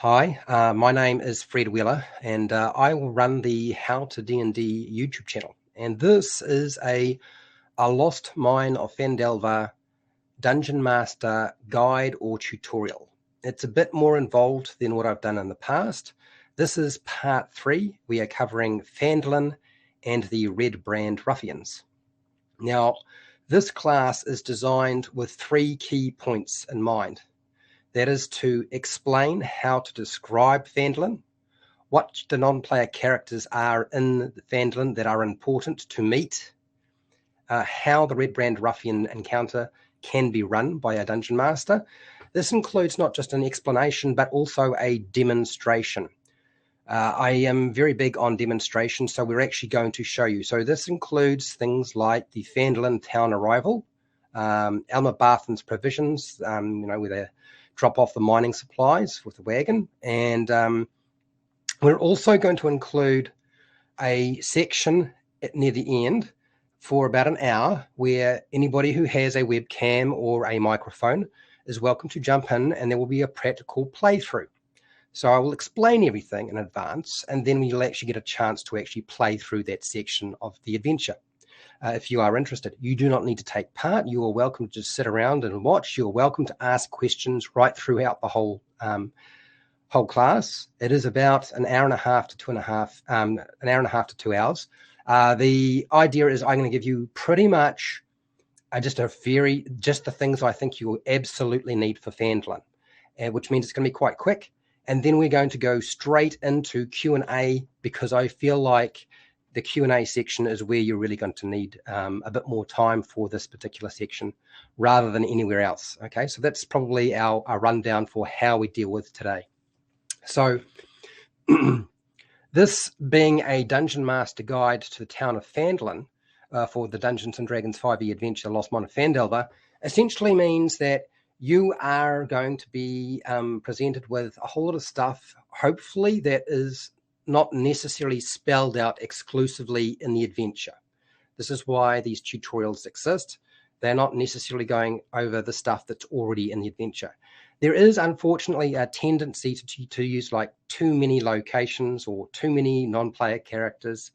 Hi, my name is Fred Wheeler, and I will run the HowtoDandD YouTube channel. And this is a Lost Mine of Phandelver Dungeon Master guide or tutorial. It's a bit more involved than what I've done in the past. This is part 3. We are covering Phandalin and the Redbrand ruffians. Now, this class is designed with 3 key points in mind. That is to explain how to describe Phandalin, what the non-player characters are in Phandalin that are important to meet, how the Redbrand Ruffian encounter can be run by a dungeon master. This includes not just an explanation, but also a demonstration. I am very big on demonstrations, so we're actually going to show you. So this includes things like the Phandalin town arrival, Elmer Barthen's provisions, where they drop off the mining supplies with the wagon. And we're also going to include a section near the end for about an hour where anybody who has a webcam or a microphone is welcome to jump in, and there will be a practical playthrough. So I will explain everything in advance, and then we'll actually get a chance to actually play through that section of the adventure. If you are interested, you do not need to take part. You are welcome to just sit around and watch. You're welcome to ask questions right throughout the whole class. It is about an hour and a half to 2 hours. The idea is I'm going to give you pretty much just the things I think you will absolutely need for Phandalin, which means it's going to be quite quick. And then we're going to go straight into Q&A, because I feel like the Q&A section is where you're really going to need a bit more time for this particular section rather than anywhere else. Okay, so that's probably our rundown for how we deal with today. So this being a Dungeon Master guide to the town of Phandalin for the Dungeons & Dragons 5e adventure Lost Mine of Phandelver essentially means that you are going to be presented with a whole lot of stuff, hopefully that is not necessarily spelled out exclusively in the adventure. This is why these tutorials exist. They're not necessarily going over the stuff that's already in the adventure. There is unfortunately a tendency to use like too many locations or too many non-player characters,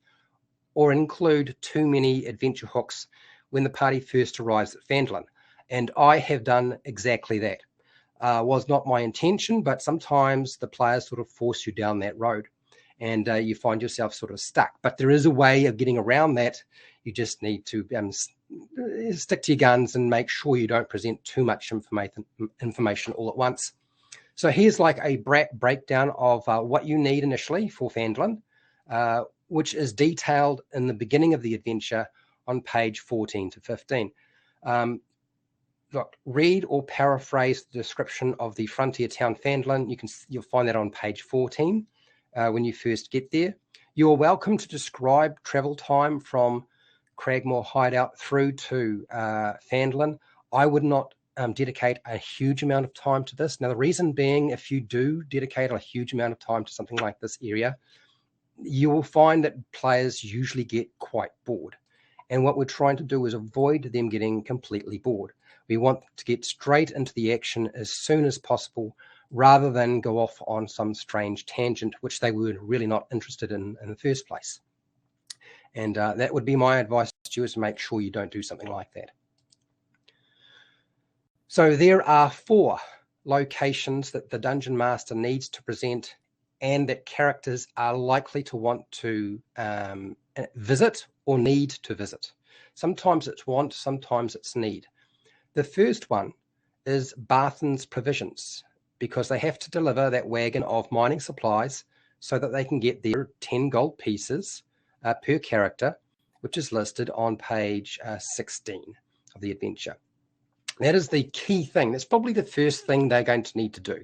or include too many adventure hooks when the party first arrives at Phandalin. And I have done exactly that. Was not my intention, but sometimes the players sort of force you down that road, and you find yourself sort of stuck. But there is a way of getting around that. You just need to stick to your guns and make sure you don't present too much information all at once. So here's like a breakdown of what you need initially for Phandalin, which is detailed in the beginning of the adventure on page 14 to 15. Look, read or paraphrase the description of the frontier town Phandalin. You'll find that on page 14 when you first get there. You are welcome to describe travel time from Cragmore Hideout through to Phandalin. I would not dedicate a huge amount of time to this. Now, the reason being, if you do dedicate a huge amount of time to something like this area, you will find that players usually get quite bored. And what we're trying to do is avoid them getting completely bored. We want to get straight into the action as soon as possible, rather than go off on some strange tangent, which they were really not interested in the first place. And that would be my advice to you, is to make sure you don't do something like that. So there are 4 locations that the Dungeon Master needs to present and that characters are likely to want to visit or need to visit. Sometimes it's want, sometimes it's need. The first one is Barthen's provisions, because they have to deliver that wagon of mining supplies so that they can get their 10 gold pieces per character, which is listed on page 16 of the adventure. That is the key thing. That's probably the first thing they're going to need to do.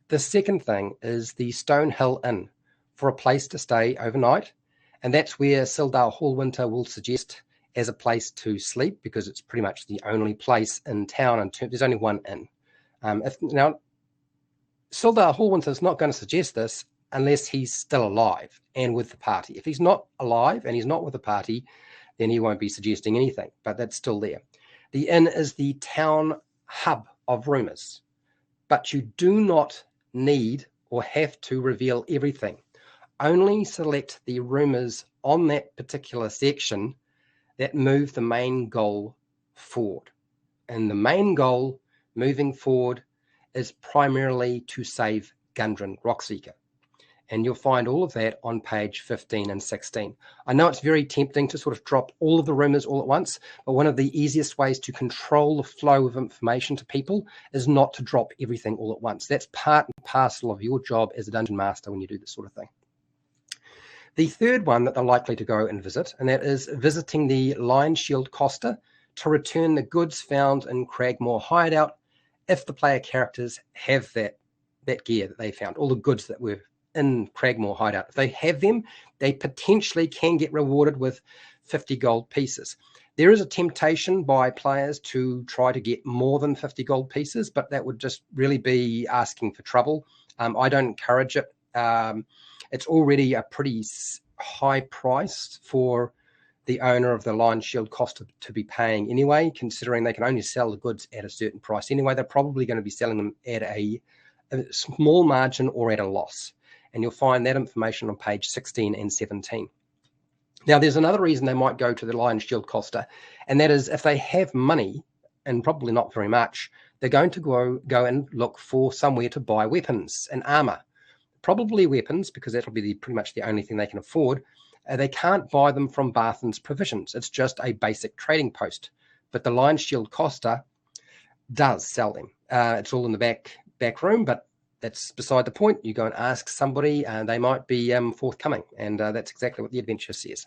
The second thing is the Stonehill Inn for a place to stay overnight. And that's where Sildar Hallwinter will suggest as a place to sleep, because it's pretty much the only place in town. And there's only one inn. Now, Sildar Hallwinter is not going to suggest this unless he's still alive and with the party. If he's not alive and he's not with the party, then he won't be suggesting anything, but that's still there. The inn is the town hub of rumours, but you do not need or have to reveal everything. Only select the rumors on that particular section that move the main goal forward. And the main goal moving forward is primarily to save Gundren Rockseeker. And you'll find all of that on page 15 and 16. I know it's very tempting to sort of drop all of the rumors all at once, but one of the easiest ways to control the flow of information to people is not to drop everything all at once. That's part and parcel of your job as a dungeon master when you do this sort of thing. The third one that they're likely to go and visit, and that is visiting the Lion Shield Costa to return the goods found in Cragmore Hideout if the player characters have that gear that they found, all the goods that were in Cragmore Hideout. If they have them, they potentially can get rewarded with 50 gold pieces. There is a temptation by players to try to get more than 50 gold pieces, but that would just really be asking for trouble. I don't encourage it. It's already a pretty high price for the owner of the Lion Shield Costa to be paying anyway, considering they can only sell the goods at a certain price anyway. They're probably going to be selling them at a small margin or at a loss. And you'll find that information on page 16 and 17. Now, there's another reason they might go to the Lion Shield Costa, and that is if they have money, and probably not very much, they're going to go and look for somewhere to buy weapons and armor. Probably weapons, because that'll be pretty much the only thing they can afford. They can't buy them from Barthen's Provisions. It's just a basic trading post. But the Lion Shield Costa does sell them. It's all in the back room, but that's beside the point. You go and ask somebody, and they might be forthcoming. And that's exactly what the adventure says.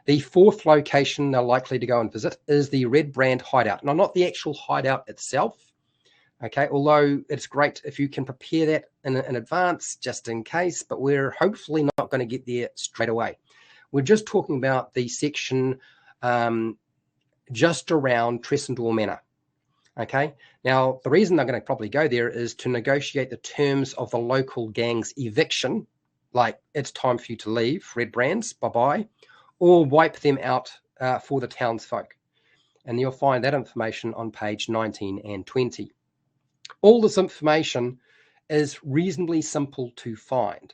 The fourth location they're likely to go and visit is the Redbrand Hideout. Now, not the actual hideout itself, okay, although it's great if you can prepare that in advance just in case, but we're hopefully not going to get there straight away. We're just talking about the section just around Tressendor Manor. Okay, now the reason they're going to probably go there is to negotiate the terms of the local gang's eviction, like it's time for you to leave, Redbrands, bye-bye, or wipe them out for the townsfolk. And you'll find that information on page 19 and 20. All this information is reasonably simple to find.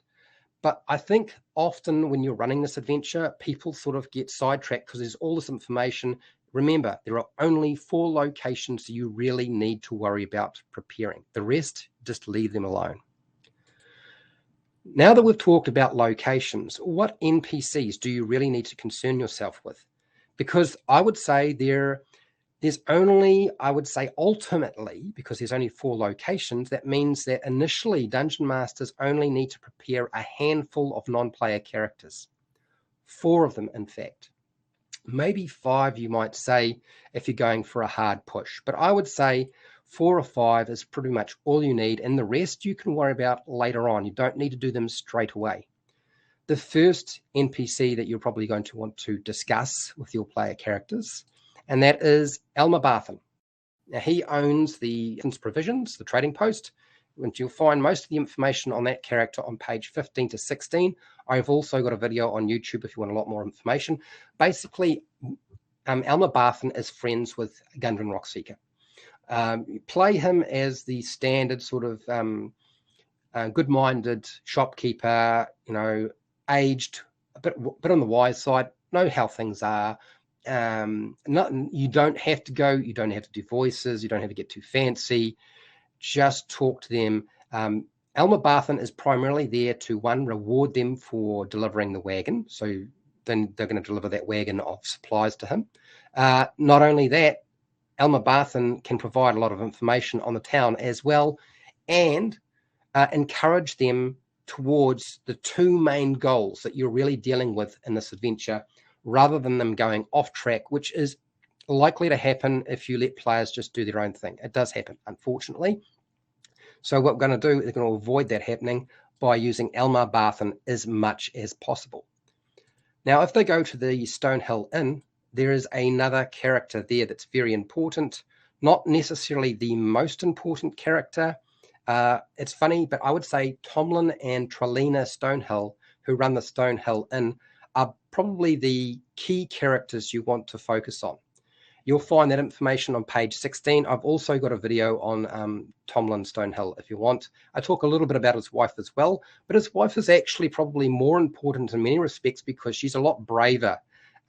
But I think often when you're running this adventure, people sort of get sidetracked because there's all this information. Remember, there are only 4 locations you really need to worry about preparing. The rest, just leave them alone. Now that we've talked about locations, what NPCs do you really need to concern yourself with? Because I would say there's only, I would say ultimately, because there's only 4 locations, that means that initially Dungeon Masters only need to prepare a handful of non-player characters. 4 of them, in fact. Maybe 5, you might say, if you're going for a hard push. But I would say 4 or 5 is pretty much all you need, and the rest you can worry about later on. You don't need to do them straight away. The first NPC that you're probably going to want to discuss with your player characters, and that is Elmer Barthen. Now, he owns the Provisions, the trading post, and you'll find most of the information on that character on page 15 to 16. I've also got a video on YouTube if you want a lot more information. Basically, Elmer Barthen is friends with Gundren Rockseeker. Play him as the standard sort of good-minded shopkeeper, you know, aged, a bit on the wise side, know how things are. You don't have to go, you don't have to do voices, you don't have to get too fancy. Just talk to them. Elmer Barthen is primarily there to, 1, reward them for delivering the wagon. So then they're going to deliver that wagon of supplies to him. Not only that, Elmer Barthen can provide a lot of information on the town as well, and encourage them towards the 2 main goals that you're really dealing with in this adventure, rather than them going off track, which is likely to happen if you let players just do their own thing. It does happen, unfortunately. So what we're going to do is going to avoid that happening by using Elmer Barthen as much as possible. Now, if they go to the Stonehill Inn, there is another character there that's very important, not necessarily the most important character. It's funny, but I would say Tomlin and Trelina Stonehill, who run the Stonehill Inn, are probably the key characters you want to focus on. You'll find that information on page 16. I've also got a video on Phandalin Stonehill if you want. I talk a little bit about his wife as well, but his wife is actually probably more important in many respects because she's a lot braver.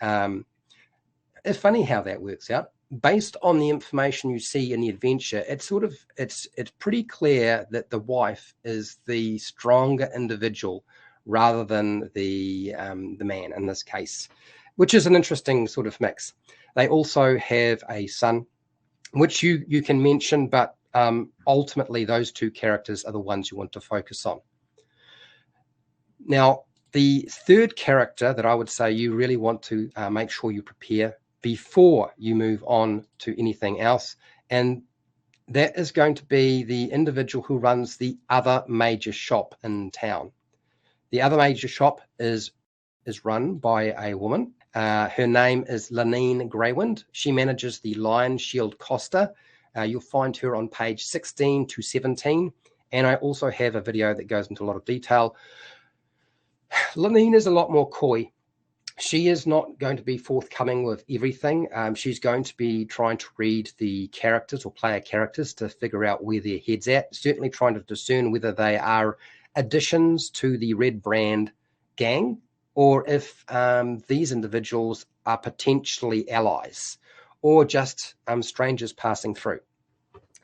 It's funny how that works out. Based on the information you see in the adventure, it's pretty clear that the wife is the stronger individual rather than the man in this case, which is an interesting sort of mix. They also have a son, which you can mention, but ultimately those two characters are the ones you want to focus on. Now, the third character that I would say you really want to make sure you prepare before you move on to anything else, and that is going to be the individual who runs the other major shop in town. The other major shop is run by a woman. Her name is Lanine Greywind. She manages the Lion Shield Costa. You'll find her on page 16 to 17, and I also have a video that goes into a lot of detail. Lanine is a lot more coy. She is not going to be forthcoming with everything. She's going to be trying to read the characters or player characters to figure out where their head's at, certainly trying to discern whether they are additions to the Redbrand gang or if these individuals are potentially allies or just strangers passing through.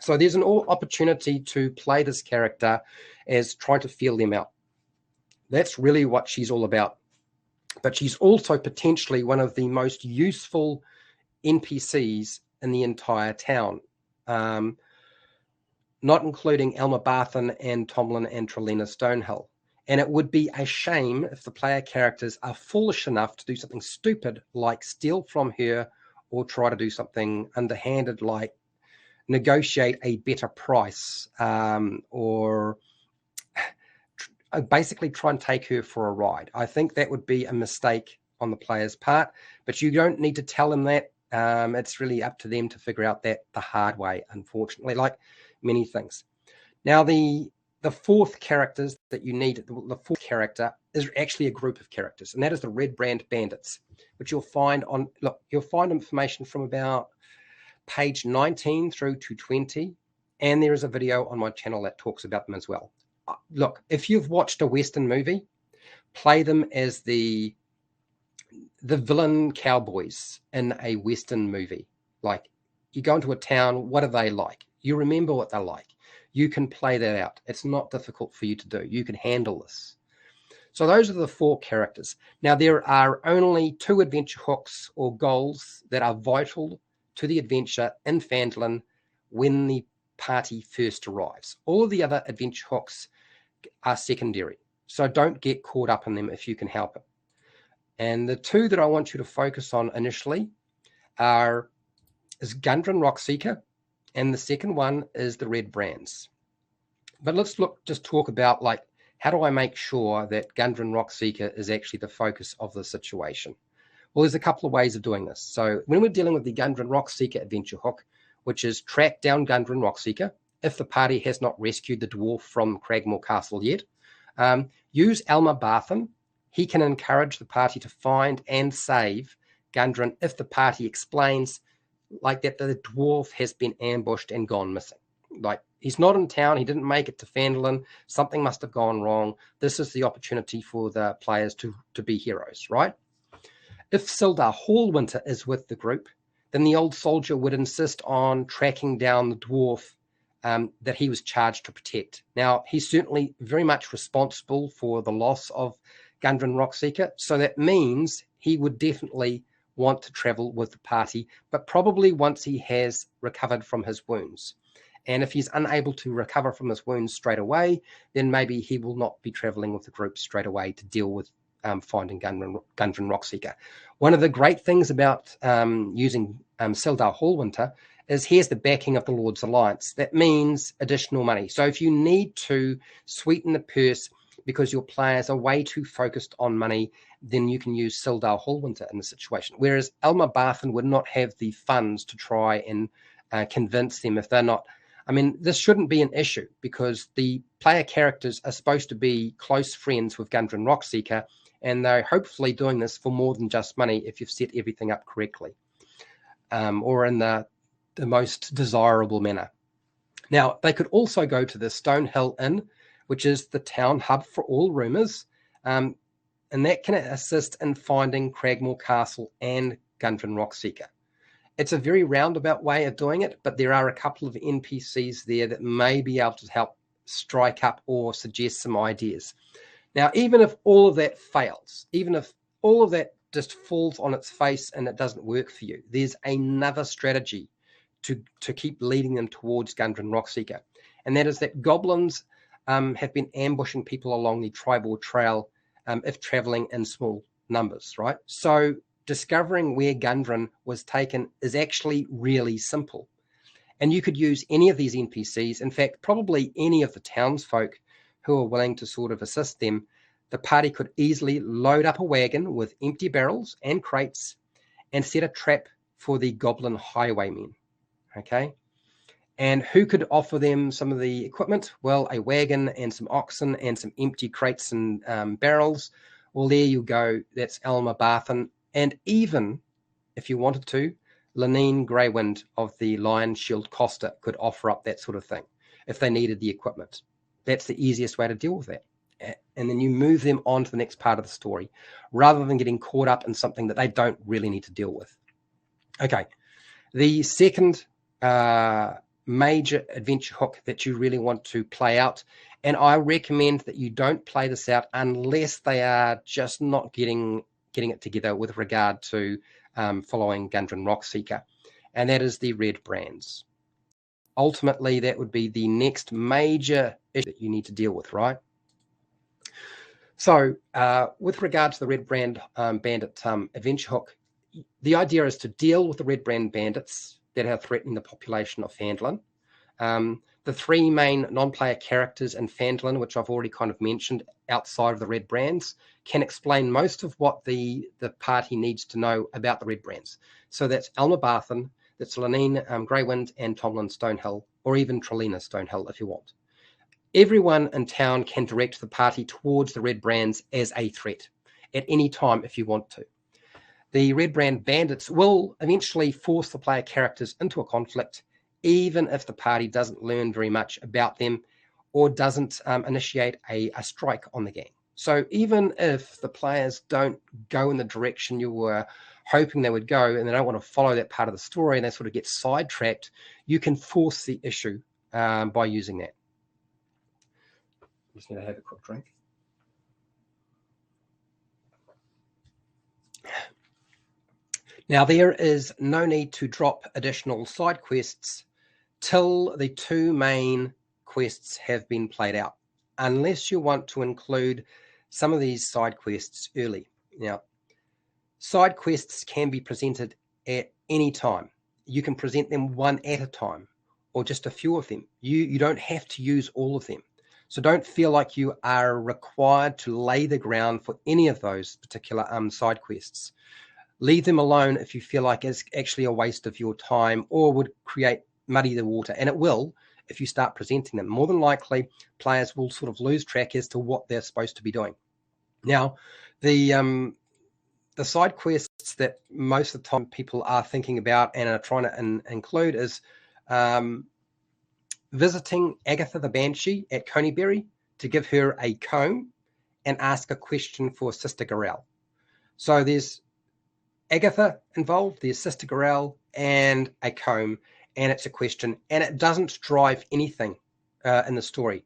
So there's an opportunity to play this character as trying to feel them out. That's really what she's all about. But she's also potentially one of the most useful NPCs in the entire town, not including Elmer Barthen and Phandalin and Trelina Stonehill. And it would be a shame if the player characters are foolish enough to do something stupid like steal from her or try to do something underhanded like negotiate a better price or basically try and take her for a ride. I think that would be a mistake on the player's part, but you don't need to tell them that. It's really up to them to figure out that the hard way, unfortunately, like many things. Now, the fourth characters that you need, the fourth character is actually a group of characters, and that is the Redbrand Bandits, which you'll find you'll find information from about page 19 through to 20, and there is a video on my channel that talks about them as well. Look, if you've watched a Western movie, play them as the villain cowboys in a Western movie. Like, you go into a town, what are they like? You remember what they're like. You can play that out. It's not difficult for you to do. You can handle this. So those are the four characters. Now, there are only 2 adventure hooks or goals that are vital to the adventure in Phandalin when the party first arrives. All of the other adventure hooks are secondary, so don't get caught up in them if you can help it. And the 2 that I want you to focus on initially is Gundren Rockseeker, and the second one is the Redbrands. But let's just talk about, like, how do I make sure that Gundren Rockseeker is actually the focus of the situation? Well, there's a couple of ways of doing this. So when we're dealing with the Gundren Rockseeker adventure hook, which is track down Gundren Rockseeker, if the party has not rescued the dwarf from Cragmore Castle yet, use Elmer Barthen. He can encourage the party to find and save Gundren if the party explains like that the dwarf has been ambushed and gone missing. Like, he's not in town, he didn't make it to Phandalin, something must have gone wrong. This is the opportunity for the players to be heroes, right? If Sildar Hallwinter is with the group, then the old soldier would insist on tracking down the dwarf that he was charged to protect. Now, he's certainly very much responsible for the loss of Gundren Rockseeker, so that means he would definitely want to travel with the party, but probably once he has recovered from his wounds. And if he's unable to recover from his wounds straight away, then maybe he will not be traveling with the group straight away to deal with finding Gundren Rockseeker. One of the great things about using Sildar Hallwinter is here's the backing of the Lord's Alliance. That means additional money. So if you need to sweeten the purse because your players are way too focused on money, then you can use Sildar Hallwinter in the situation. Whereas Elmer Barthen would not have the funds to try and convince them if they're not. I mean, this shouldn't be an issue because the player characters are supposed to be close friends with Gundren Rockseeker, and they're hopefully doing this for more than just money if you've set everything up correctly. or in the most desirable manner. Now, they could also go to the Stonehill Inn, which is the town hub for all rumours, and that can assist in finding Cragmore Castle and Gundren Rockseeker. It's a very roundabout way of doing it, but there are a couple of NPCs there that may be able to help strike up or suggest some ideas. Now, even if all of that fails, even if all of that just falls on its face and it doesn't work for you, there's another strategy to keep leading them towards Gundren Rockseeker, and that is that goblins have been ambushing people along the tribal trail if traveling in small numbers, right? So discovering where Gundren was taken is actually really simple. And you could use any of these NPCs, in fact, probably any of the townsfolk who are willing to sort of assist them. The party could easily load up a wagon with empty barrels and crates and set a trap for the goblin highwaymen, okay? And who could offer them some of the equipment? Well, a wagon and some oxen and some empty crates and barrels. Well, there you go. That's Elmer Barthen. And even, if you wanted to, Lenine Greywind of the Lion Shield Costa could offer up that sort of thing if they needed the equipment. That's the easiest way to deal with that. And then you move them on to the next part of the story rather than getting caught up in something that they don't really need to deal with. Okay, the second major adventure hook that you really want to play out, and I recommend that you don't play this out unless they are just not getting it together with regard to following Gundren Rockseeker, and that is the Redbrands. Ultimately, that would be the next major issue that you need to deal with, right? So with regard to the Redbrand Bandit adventure hook, the idea is to deal with the Redbrand bandits that are threatening the population of Phandalin. The three main non-player characters in Phandalin, which I've already kind of mentioned outside of the Redbrands, can explain most of what the party needs to know about the Redbrands. So that's Elmer Barthen, that's Lenine Greywind, and Tomlin Stonehill, or even Trelina Stonehill if you want. Everyone in town can direct the party towards the Redbrands as a threat at any time if you want to. The Redbrand bandits will eventually force the player characters into a conflict, even if the party doesn't learn very much about them or doesn't initiate a strike on the gang. So even if the players don't go in the direction you were hoping they would go and they don't want to follow that part of the story and they sort of get sidetracked, you can force the issue by using that. Just need to have a quick drink. Now, there is no need to drop additional side quests till the two main quests have been played out, unless you want to include some of these side quests early. Now, side quests can be presented at any time. You can present them one at a time or just a few of them. You don't have to use all of them. So don't feel like you are required to lay the ground for any of those particular side quests. Leave them alone if you feel like it's actually a waste of your time or would muddy the water. And it will if you start presenting them. More than likely, players will sort of lose track as to what they're supposed to be doing. Now, the side quests that most of the time people are thinking about and are trying to include is visiting Agatha the Banshee at Coneyberry to give her a comb and ask a question for Sister Gorell. So there's Agatha involved, there's Sister Gorell and a comb, and it's a question, and it doesn't drive anything in the story.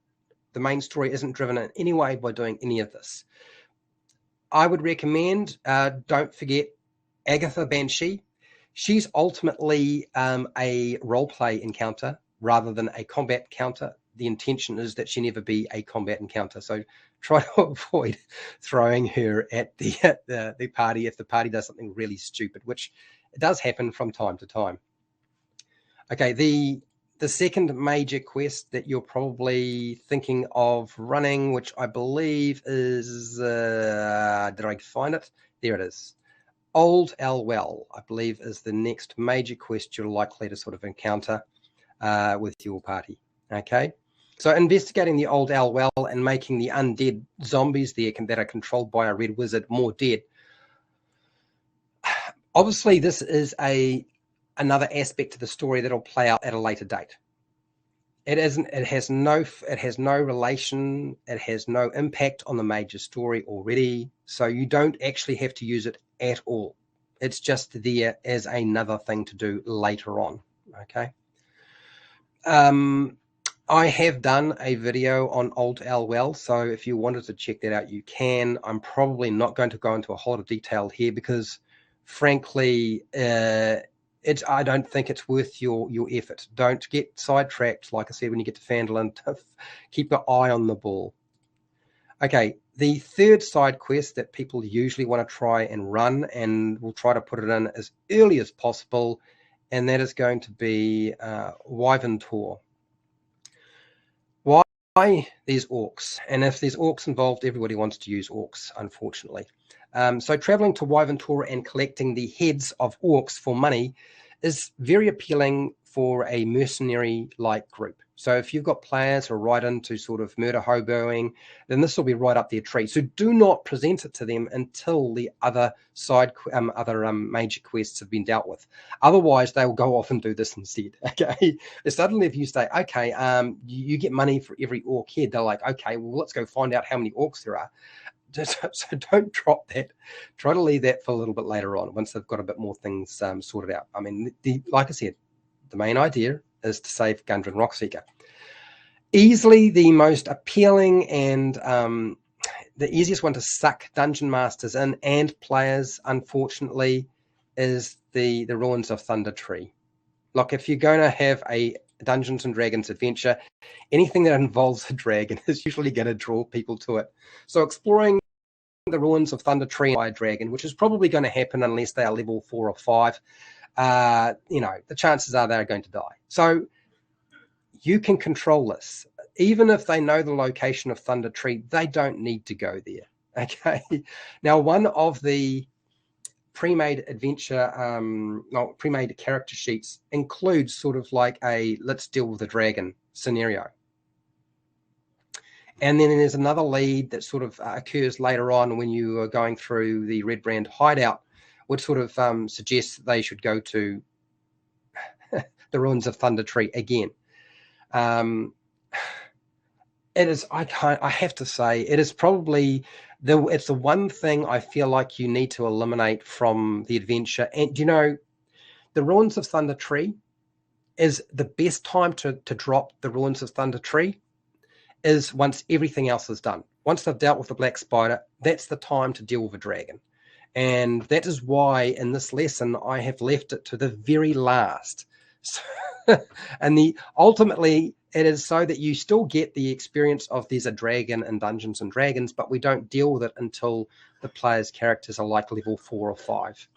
The main story isn't driven in any way by doing any of this. I would recommend, don't forget Agatha Banshee. She's ultimately a roleplay encounter rather than a combat encounter. The intention is that she never be a combat encounter. So try to avoid throwing her at the party if the party does something really stupid, which does happen from time to time. Okay, the second major quest that you're probably thinking of running, which I believe is, did I find it? There it is. Old Elwell, I believe, is the next major quest you're likely to sort of encounter with your party. Okay, so investigating the Old Elwell and making the undead zombies there that are controlled by a red wizard more dead. Obviously, this is a another aspect to the story that'll play out at a later date. It isn't. It has no relation. It has no impact on the major story already. So you don't actually have to use it at all. It's just there as another thing to do later on. Okay. I have done a video on Old Elwell, so if you wanted to check that out, you can. I'm probably not going to go into a whole lot of detail here because, frankly, I don't think it's worth your effort. Don't get sidetracked, like I said, when you get to Phandalin. Keep your eye on the ball. Okay, the third side quest that people usually want to try and run, and we'll try to put it in as early as possible, and that is going to be Wyvern Tour. Why these orcs? And if there's orcs involved, everybody wants to use orcs, unfortunately. So traveling to Wyvern Tour and collecting the heads of orcs for money is very appealing for a mercenary-like group. So if you've got players who are right into sort of murder hoboing, then this will be right up their tree. So do not present it to them until the other major quests have been dealt with. Otherwise, they will go off and do this instead. Okay. Suddenly, if you say, okay, you get money for every orc head, they're like, okay, well, let's go find out how many orcs there are. So don't drop that. Try to leave that for a little bit later on once they've got a bit more things sorted out. I mean, like I said, the main idea is to save Gundren Rockseeker. Easily the most appealing and the easiest one to suck dungeon masters in and players, unfortunately, is the Ruins of Thunder Tree. Look, if you're going to have a Dungeons and Dragons adventure, anything that involves a dragon is usually going to draw people to it. So exploring the Ruins of Thunder Tree by a dragon, which is probably going to happen unless they are level 4 or 5, the chances are they're going to die. So you can control this. Even if they know the location of Thunder Tree, they don't need to go there. Okay. Now, one of the pre-made adventure, pre-made character sheets includes sort of like a let's deal with the dragon scenario. And then there's another lead that sort of occurs later on when you are going through the Redbrand hideout, which sort of suggests that they should go to the Ruins of Thunder Tree again. It is, I have to say, it is probably it's the one thing I feel like you need to eliminate from the adventure. And the Ruins of Thunder Tree is the best time to drop the Ruins of Thunder Tree is once everything else is done. Once they've dealt with the black spider, that's the time to deal with a dragon. And that is why in this lesson I have left it to the very last. And ultimately it is so that you still get the experience of there's a dragon in Dungeons and Dragons, but we don't deal with it until the player's characters are like level 4 or 5.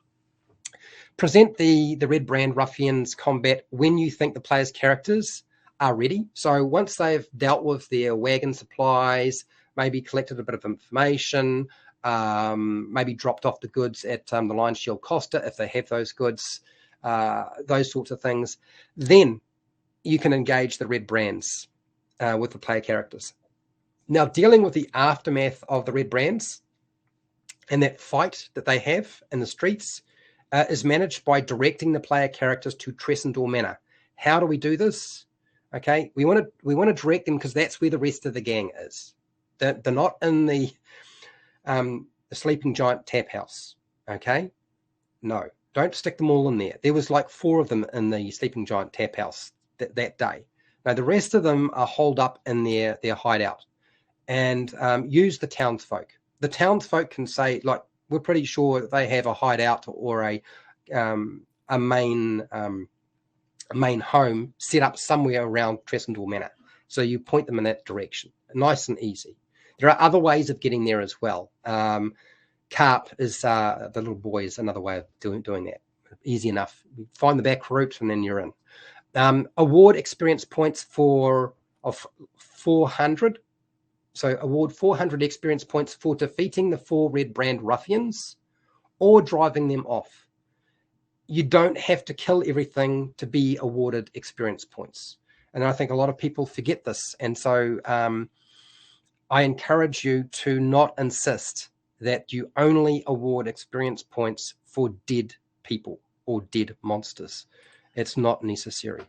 Present the Redbrand Ruffians combat when you think the player's characters are ready. So once they've dealt with their wagon supplies, maybe collected a bit of information, maybe dropped off the goods at the Lion Shield Costa if they have those goods, those sorts of things, then you can engage the Red Brands with the player characters. Now, dealing with the aftermath of the Red Brands and that fight that they have in the streets is managed by directing the player characters to Tressendor Manor. How do we do this? Okay, we want to direct them because that's where the rest of the gang is. They're not in the Sleeping Giant Tap House. Okay, no, don't stick them all in there. There was like 4 of them in the Sleeping Giant Tap House that day. Now the rest of them are holed up in their hideout, and use the townsfolk. The townsfolk can say, like, we're pretty sure that they have a hideout or a main home set up somewhere around Tressendor Manor. So you point them in that direction. Nice and easy. There are other ways of getting there as well. Carp is the little boy is another way of doing that. Easy enough. You find the back route and then you're in. Award experience points of 400. So award 400 experience points for defeating the 4 Redbrand Ruffians or driving them off. You don't have to kill everything to be awarded experience points. And I think a lot of people forget this. And so I encourage you to not insist that you only award experience points for dead people. or dead monsters. It's not necessary.